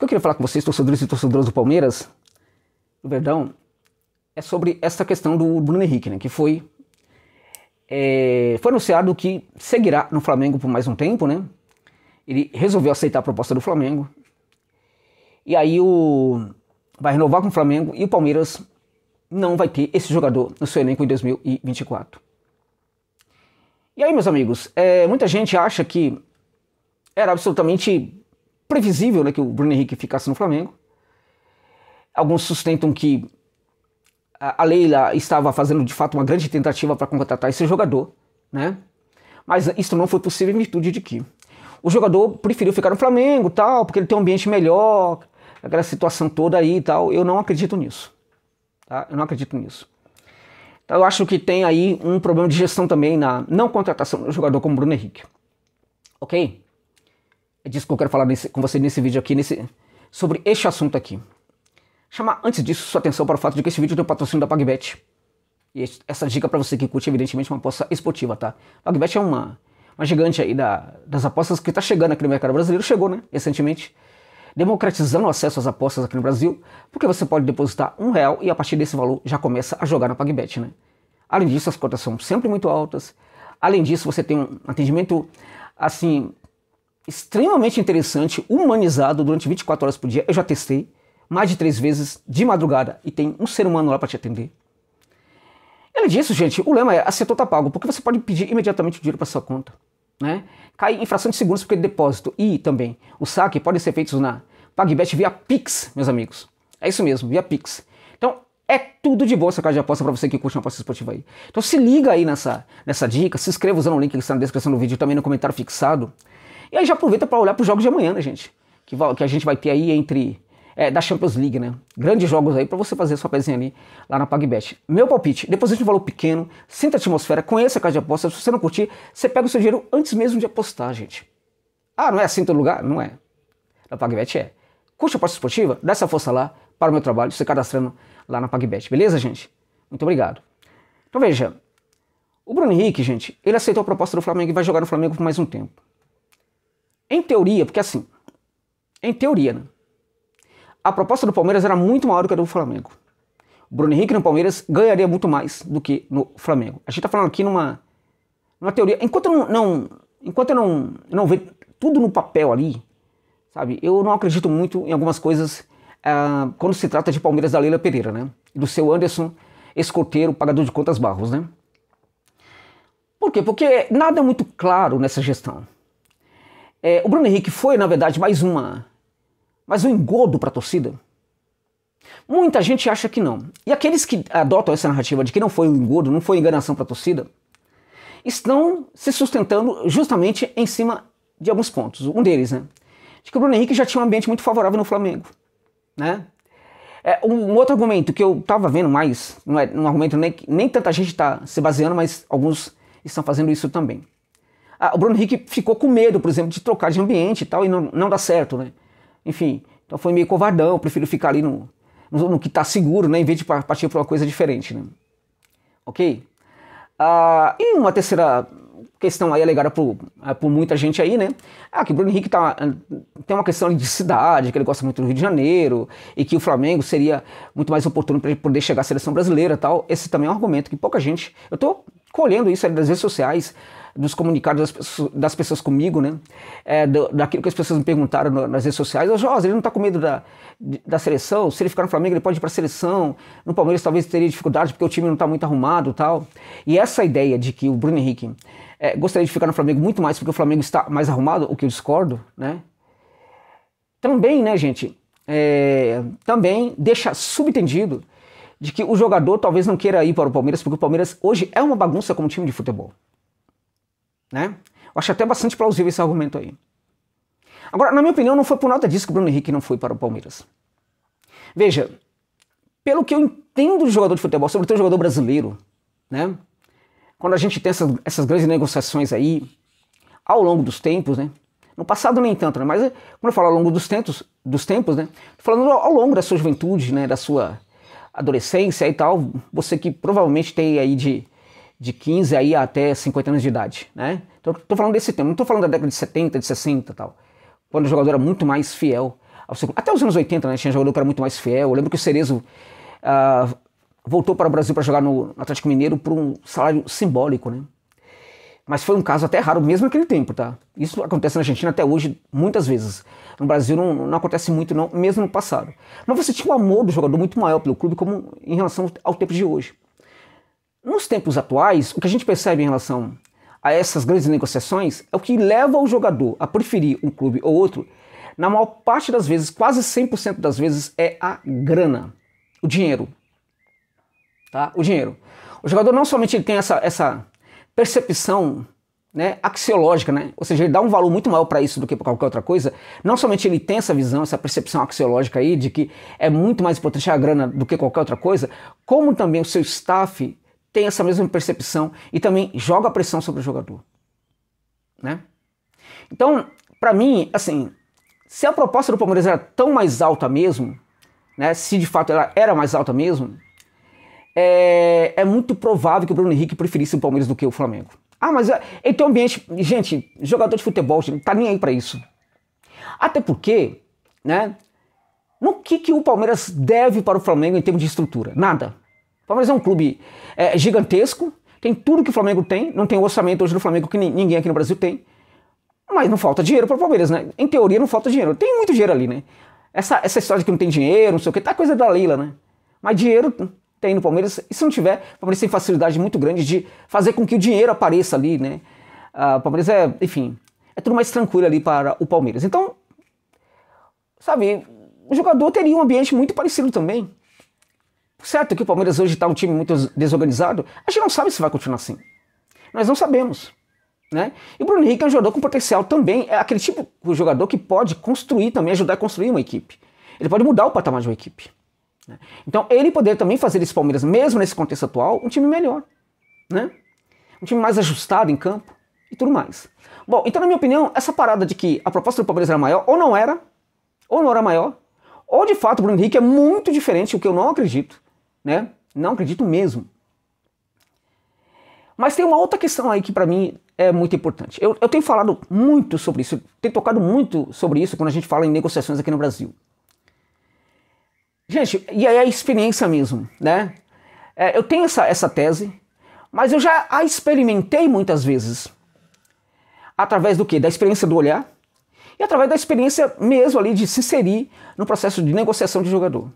que eu queria falar com vocês, torcedores e torcedoras do Palmeiras, do Verdão, é sobre essa questão do Bruno Henrique, né? Que foi anunciado que seguirá no Flamengo por mais um tempo, né? Ele resolveu aceitar a proposta do Flamengo. E aí vai renovar com o Flamengo e o Palmeiras não vai ter esse jogador no seu elenco em 2024. E aí, meus amigos, muita gente acha que era absolutamente previsível, né, que o Bruno Henrique ficasse no Flamengo. Alguns sustentam que a Leila estava fazendo de fato uma grande tentativa para contratar esse jogador, né? Mas isso não foi possível em virtude de que o jogador preferiu ficar no Flamengo, tal, porque ele tem um ambiente melhor, aquela situação toda aí e tal. Eu não acredito nisso, tá? Eu não acredito nisso. Então eu acho que tem aí um problema de gestão também na não contratação do jogador como Bruno Henrique. Ok? É disso que eu quero falar com você nesse vídeo aqui, sobre este assunto aqui. Chamar antes disso sua atenção para o fato de que esse vídeo tem o patrocínio da PagBet. E essa dica para você que curte, evidentemente, uma aposta esportiva, tá? PagBet é uma gigante aí das apostas que está chegando aqui no mercado brasileiro. Chegou, né? Recentemente. Democratizando o acesso às apostas aqui no Brasil, porque você pode depositar R$1 e a partir desse valor já começa a jogar na PagBet, né? Além disso, as cotas são sempre muito altas. Além disso, você tem um atendimento, assim, extremamente interessante, humanizado durante 24 horas por dia. Eu já testei mais de 3 vezes de madrugada e tem um ser humano lá para te atender. Além disso, gente, o lema é acertou tá pago, porque você pode pedir imediatamente o dinheiro para sua conta, né? Cai em fração de segundos porque depósito e também o saque podem ser feitos na PagBet via Pix, meus amigos. É isso mesmo, via Pix. Então é tudo de boa essa casa de aposta para você que curte uma aposta esportiva aí. Então se liga aí nessa dica, se inscreva usando o link que está na descrição do vídeo e também no comentário fixado. E aí já aproveita para olhar para os jogos de amanhã, né, gente? Que a gente vai ter aí entre... da Champions League, né? Grandes jogos aí para você fazer sua pezinha ali lá na PagBet. Meu palpite, deposite um valor pequeno, sinta a atmosfera, conheça a casa de aposta. Se você não curtir, você pega o seu dinheiro antes mesmo de apostar, gente. Ah, não é assim em todo lugar? Não é. Na PagBet é. Curte a aposta esportiva? Dá essa força lá para o meu trabalho, se cadastrando lá na PagBet. Beleza, gente? Muito obrigado. Então veja, o Bruno Henrique, gente, ele aceitou a proposta do Flamengo e vai jogar no Flamengo por mais um tempo. Em teoria, porque assim, em teoria, né? A proposta do Palmeiras era muito maior do que a do Flamengo. O Bruno Henrique no Palmeiras ganharia muito mais do que no Flamengo. A gente está falando aqui numa teoria. Enquanto eu não ver tudo no papel ali, sabe? Eu não acredito muito em algumas coisas quando se trata de Palmeiras da Leila Pereira, né? E do seu Anderson, escoteiro, pagador de contas Barros, né? Por quê? Porque nada é muito claro nessa gestão. O Bruno Henrique foi, na verdade, mais um engodo para a torcida? Muita gente acha que não. E aqueles que adotam essa narrativa de que não foi um engodo, não foi enganação para a torcida, estão se sustentando justamente em cima de alguns pontos. Um deles, né? De que o Bruno Henrique já tinha um ambiente muito favorável no Flamengo, né? Um outro argumento que eu estava vendo mais, não é um argumento nem tanta gente está se baseando, mas alguns estão fazendo isso também. O Bruno Henrique ficou com medo, por exemplo, de trocar de ambiente e tal, e não dá certo, né? Enfim, então foi meio covardão, prefiro ficar ali no que está seguro, né, em vez de partir para uma coisa diferente, né? Ok? E uma terceira questão aí alegada por muita gente aí, né? Que o Bruno Henrique tem uma questão de cidade, que ele gosta muito do Rio de Janeiro, e que o Flamengo seria muito mais oportuno para ele poder chegar à seleção brasileira e tal. Esse também é um argumento que pouca gente... Eu estou colhendo isso ali das redes sociais, dos comunicados das pessoas comigo, né? Daquilo que as pessoas me perguntaram nas redes sociais. Ele não está com medo da seleção? Se ele ficar no Flamengo, ele pode ir para a seleção. No Palmeiras talvez teria dificuldade porque o time não está muito arrumado e tal. E essa ideia de que o Bruno Henrique gostaria de ficar no Flamengo muito mais porque o Flamengo está mais arrumado, o que eu discordo, né? Também, né, gente, também deixa subentendido de que o jogador talvez não queira ir para o Palmeiras porque o Palmeiras hoje é uma bagunça como time de futebol. Né? Eu acho até bastante plausível esse argumento aí. Agora, na minha opinião, não foi por nada disso que o Bruno Henrique não foi para o Palmeiras. Veja, pelo que eu entendo de jogador de futebol, sobretudo jogador brasileiro, né? Quando a gente tem essas grandes negociações aí, ao longo dos tempos, né? No passado nem tanto, né? Mas quando eu falo ao longo dos tempos, né? Tô falando ao longo da sua juventude, né? Da sua adolescência e tal, você que provavelmente tem aí de 15 aí até 50 anos de idade, né? Então, tô falando desse tempo, não tô falando da década de 70, de 60 e tal, quando o jogador era muito mais fiel ao seu clube. Até os anos 80, né, tinha jogador que era muito mais fiel. Eu lembro que o Cerezo voltou para o Brasil para jogar no Atlético Mineiro por um salário simbólico, né? Mas foi um caso até raro, mesmo naquele tempo, tá? Isso acontece na Argentina até hoje, muitas vezes. No Brasil não acontece muito, não, mesmo no passado. Mas você tinha um amor do jogador muito maior pelo clube como em relação ao tempo de hoje. Nos tempos atuais, o que a gente percebe em relação a essas grandes negociações é o que leva o jogador a preferir um clube ou outro, na maior parte das vezes, quase 100% das vezes, é a grana, o dinheiro. Tá? O dinheiro. O jogador não somente ele tem essa percepção, né, axiológica, né? Ou seja, ele dá um valor muito maior para isso do que para qualquer outra coisa. Não somente ele tem essa visão, essa percepção axiológica aí de que é muito mais importante a grana do que qualquer outra coisa, como também o seu staff tem essa mesma percepção e também joga a pressão sobre o jogador, né? Então, para mim, assim, se a proposta do Palmeiras era tão mais alta mesmo, né? Se de fato ela era mais alta mesmo, é muito provável que o Bruno Henrique preferisse o Palmeiras do que o Flamengo. Ah, mas ele tem um ambiente... Gente, jogador de futebol não tá nem aí pra isso. Até porque, né? No que o Palmeiras deve para o Flamengo em termos de estrutura? Nada. O Palmeiras é um clube gigantesco, tem tudo que o Flamengo tem, não tem o orçamento hoje do Flamengo que ninguém aqui no Brasil tem, mas não falta dinheiro para o Palmeiras, né? Em teoria não falta dinheiro. Tem muito dinheiro ali, né? Essa história de que não tem dinheiro, não sei o que, tá coisa da Leila, né? Mas dinheiro tem no Palmeiras, e se não tiver, o Palmeiras tem facilidade muito grande de fazer com que o dinheiro apareça ali, né? O Palmeiras enfim, é tudo mais tranquilo ali para o Palmeiras. Então, sabe, o jogador teria um ambiente muito parecido também. Certo que o Palmeiras hoje está um time muito desorganizado, a gente não sabe se vai continuar assim. Nós não sabemos, né? E o Bruno Henrique é um jogador com potencial também, é aquele tipo de jogador que pode construir também, ajudar a construir uma equipe. Ele pode mudar o patamar de uma equipe. Então ele poderia também fazer esse Palmeiras, mesmo nesse contexto atual, um time melhor, né? Um time mais ajustado em campo e tudo mais. Bom, então na minha opinião, essa parada de que a proposta do Palmeiras era maior, ou não era maior, ou de fato o Bruno Henrique é muito diferente, o que eu não acredito, né? Não acredito mesmo. Mas tem uma outra questão aí que para mim é muito importante. Eu tenho falado muito sobre isso, tenho tocado muito sobre isso quando a gente fala em negociações aqui no Brasil. Gente, e aí é a experiência mesmo, né? Eu tenho essa tese, mas eu já a experimentei muitas vezes. Através do quê? Da experiência do olhar e através da experiência mesmo ali de se inserir no processo de negociação de jogador.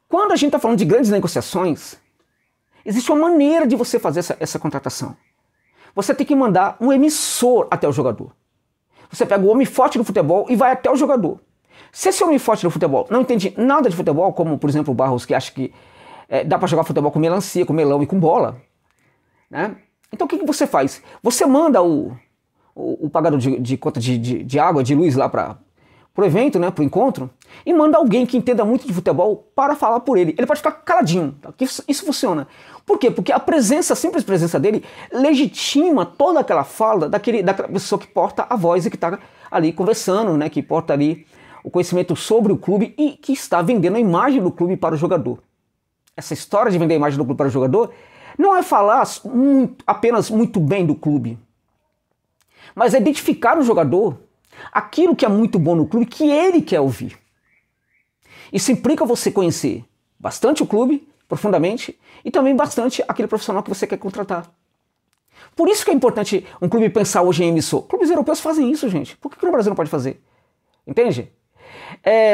Quando a gente está falando de grandes negociações, existe uma maneira de você fazer essa contratação. Você tem que mandar um emissor até o jogador. Você pega o homem forte do futebol e vai até o jogador. Se esse homem forte do futebol não entende nada de futebol, como por exemplo o Barros, que acha que dá para jogar futebol com melancia, com melão e com bola, né? Então o que você faz? Você manda o pagador de conta de água, de luz lá para o evento, né, para o encontro, e manda alguém que entenda muito de futebol para falar por ele. Ele pode ficar caladinho, tá? Isso funciona. Por quê? Porque a simples presença dele legitima toda aquela fala daquela pessoa que porta a voz e que está ali conversando, né, que porta ali o conhecimento sobre o clube e que está vendendo a imagem do clube para o jogador. Essa história de vender a imagem do clube para o jogador não é falar apenas muito bem do clube, mas é identificar no jogador aquilo que é muito bom no clube que ele quer ouvir. Isso implica você conhecer bastante o clube, profundamente, e também bastante aquele profissional que você quer contratar. Por isso que é importante um clube pensar hoje em emissor. Clubes europeus fazem isso, gente. Por que no Brasil não pode fazer? Entende?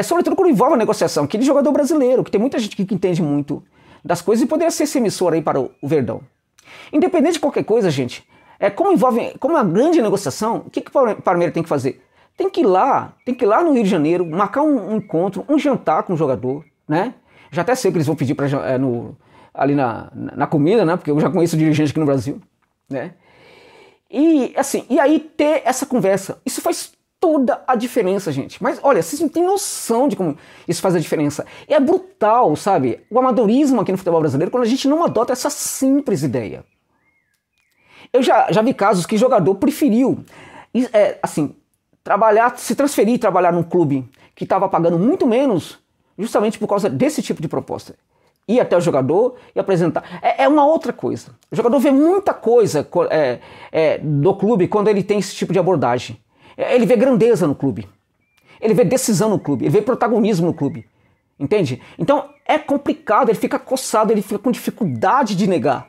Sobretudo quando envolve a negociação, aquele jogador brasileiro, que tem muita gente que entende muito das coisas e poderia ser esse emissor aí para o Verdão. Independente de qualquer coisa, gente, como é uma grande negociação, o que o Palmeiras tem que fazer? Tem que ir lá no Rio de Janeiro, marcar um encontro, um jantar com o jogador, né? Já até sei o que eles vão pedir ali na comida, né? Porque eu já conheço dirigente aqui no Brasil, né? E aí ter essa conversa, isso faz toda a diferença, gente. Mas olha, vocês não têm noção de como isso faz a diferença. É brutal, sabe? O amadorismo aqui no futebol brasileiro, quando a gente não adota essa simples ideia. Eu já vi casos que jogador preferiu, se transferir e trabalhar num clube que estava pagando muito menos, justamente por causa desse tipo de proposta. Ir até o jogador e apresentar. É uma outra coisa. O jogador vê muita coisa do clube quando ele tem esse tipo de abordagem. Ele vê grandeza no clube. ele vê decisão no clube, ele vê protagonismo no clube, entende? Então é complicado, ele fica coçado, ele fica com dificuldade de negar.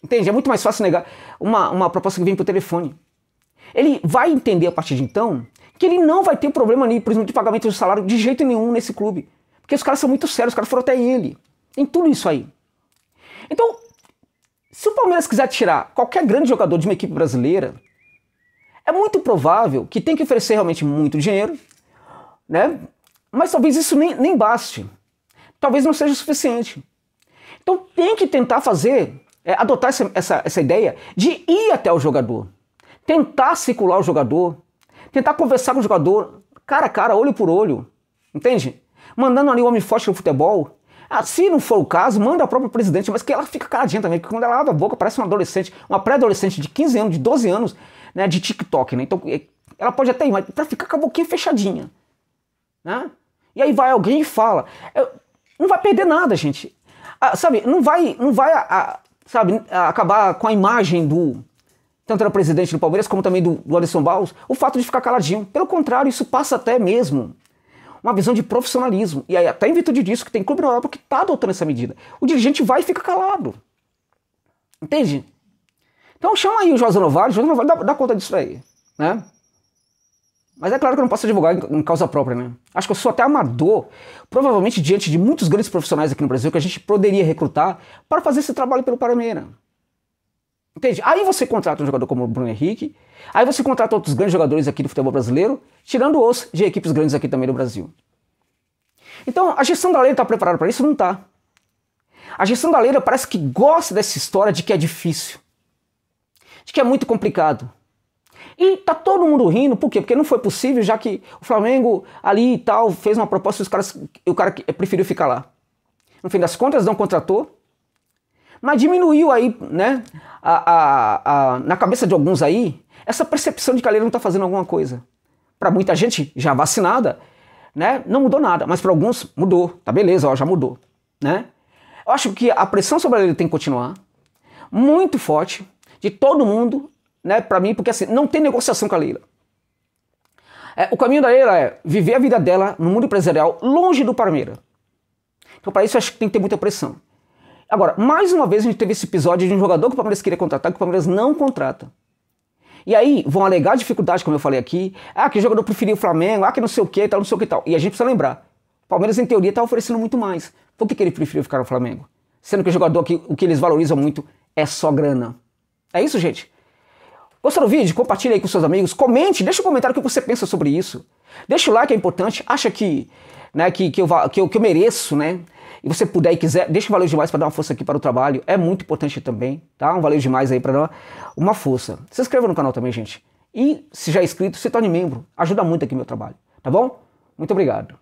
Entende? É muito mais fácil negar uma proposta que vem por telefone. Ele vai entender a partir de então que ele não vai ter problema ali, por exemplo, de pagamento de salário de jeito nenhum nesse clube. Porque os caras são muito sérios, os caras foram até ele. Tem tudo isso aí. Então, se o Palmeiras quiser tirar qualquer grande jogador de uma equipe brasileira, é muito provável que tem que oferecer realmente muito dinheiro, né? Mas talvez isso nem baste. Talvez não seja o suficiente. Então tem que tentar adotar essa ideia de ir até o jogador. Tentar circular o jogador. Tentar conversar com o jogador, cara a cara, olho por olho. Entende? Mandando ali o homem forte no futebol. Se não for o caso, manda a própria presidente, mas que ela fica caladinha também, porque quando ela abre a boca parece uma adolescente, uma pré-adolescente de 15 anos, de 12 anos, né, de TikTok, né? Então ela pode até ir, mas pra ficar com a boquinha fechadinha, né? E aí vai alguém e fala, não vai perder nada, gente. Sabe, não vai acabar com a imagem tanto do presidente do Palmeiras como também do Anderson Barros, o fato de ficar caladinho. Pelo contrário, isso passa até mesmo uma visão de profissionalismo. E aí, até em virtude disso, que tem clube na Europa que está adotando essa medida. O dirigente vai e fica calado. Entende? Então chama aí o José Novales dá conta disso aí, né? Mas é claro que eu não posso advogar em causa própria, né? Acho que eu sou até amador, provavelmente diante de muitos grandes profissionais aqui no Brasil que a gente poderia recrutar para fazer esse trabalho pelo Palmeiras. Entende? Aí você contrata um jogador como o Bruno Henrique, aí você contrata outros grandes jogadores aqui do futebol brasileiro, tirando os de equipes grandes aqui também do Brasil. Então, a gestão da Leila está preparada para isso? Não está. A gestão da Leila parece que gosta dessa história de que é difícil, de que é muito complicado. E tá todo mundo rindo, por quê? Porque não foi possível, já que o Flamengo ali e tal fez uma proposta e o cara preferiu ficar lá. No fim das contas, não contratou, mas diminuiu aí, né, na cabeça de alguns aí, essa percepção de que a Leila não está fazendo alguma coisa. Para muita gente já vacinada, né, não mudou nada, mas para alguns mudou, tá beleza, ó, já mudou, né? Eu acho que a pressão sobre a Leila tem que continuar, muito forte, de todo mundo, né, para mim, porque assim, não tem negociação com a Leila. O caminho da Leila é viver a vida dela no mundo empresarial, longe do Palmeiras. Então para isso eu acho que tem que ter muita pressão. Agora, mais uma vez a gente teve esse episódio de um jogador que o Palmeiras queria contratar, que o Palmeiras não contrata. E aí vão alegar dificuldade, como eu falei aqui, que o jogador preferiu o Flamengo, que não sei o que, tal, não sei o que tal. E a gente precisa lembrar, o Palmeiras em teoria está oferecendo muito mais. Por que ele preferiu ficar no Flamengo? Sendo que o jogador aqui, o que eles valorizam muito é só grana. É isso, gente? Gostou do vídeo? Compartilha aí com seus amigos, comente, deixa um comentário o que você pensa sobre isso. Deixa o like, é importante, acha que, né, que eu mereço, né? E você puder e quiser, deixa o valeu demais para dar uma força aqui para o trabalho. É muito importante também, tá? Um valeu demais aí para dar uma força. Se inscreva no canal também, gente. E se já é inscrito, se torne membro. Ajuda muito aqui o meu trabalho, tá bom? Muito obrigado.